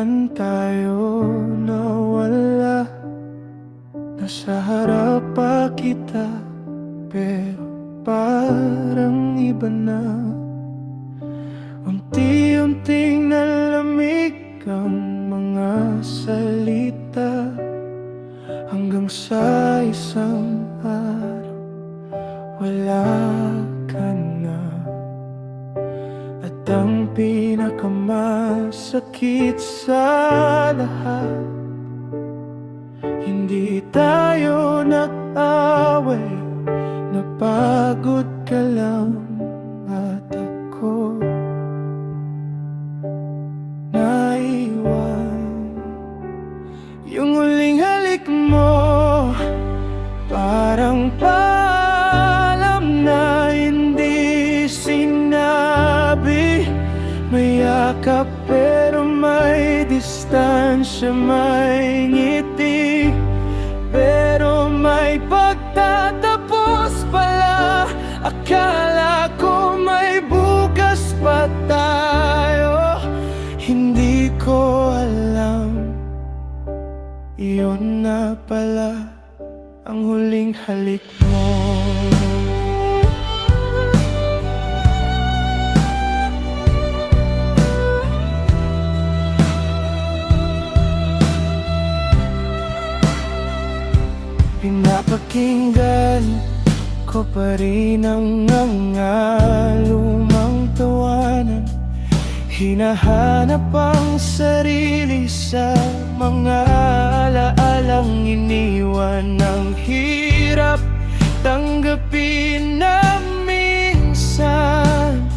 Kailan tayo nawala? Nasa harap pa kita, pero parang iba na. Unti-unting nalamig ang mga salita, hanggang sa isang araw wala ka na. At ang pinakamasakit sa lahat, hindi tayo nag-away, napagod ka lang at ako naiwan. Yung huling halik mo, parang paalam na hindi sinabi. May yakap pero may distansya, may ngiti pero may pagtatapos pala. Akala ko may bukas pa tayo, hindi ko alam iyon na pala ang huling halik mo. Pinapakinggan ko pa rin ang mga lumang tawanan, hinahanap ang sarili sa mga alaalang iniwan. Ang hirap tanggapin na minsan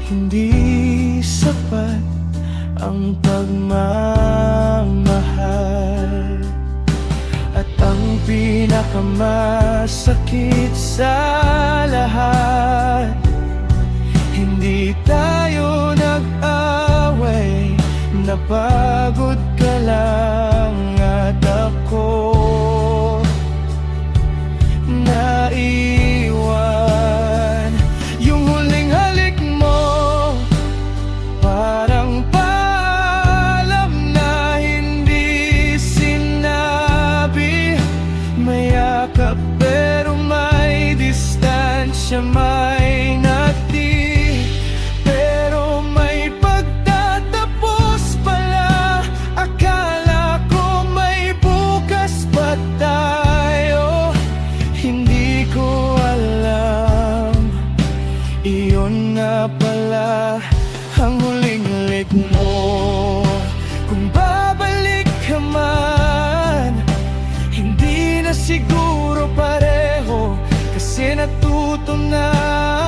hindi sapat ang pagmamahal. At ang pinakamasakit sa lahat, hindi tayo nag-away, napagod ka lang at ako naiwan. Yung huling halik mo, parang paalam na hindi sinabi. May yakap pero may distansya, may ngiti pero may pagtatapos pala. Akala ko may bukas pa tayo, hindi ko alam iyon na pala ang huling halik mo. Kung babalik ka man, hindi na siguro pareho, kasi natuto na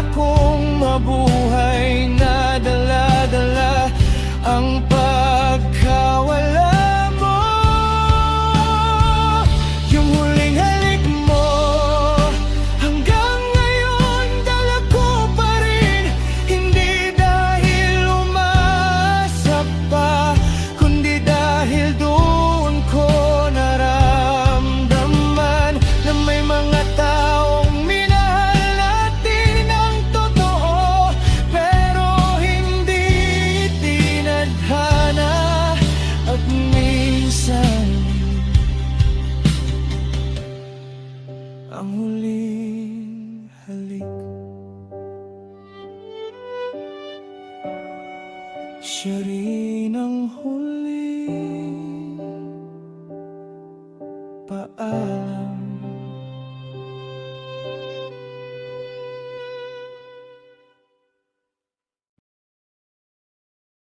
akong mabuhay na dala-dala ang pagkawala mo. Yung huling halik mo, hanggang ngayon dala ko pa rin. Hindi dahil umasa pa, kundi dahil doon ko naramdaman na may mga taong minahal natin ng totoo, pero hindi tinadhana. At minsan ang huling halik, siya rin ang huli.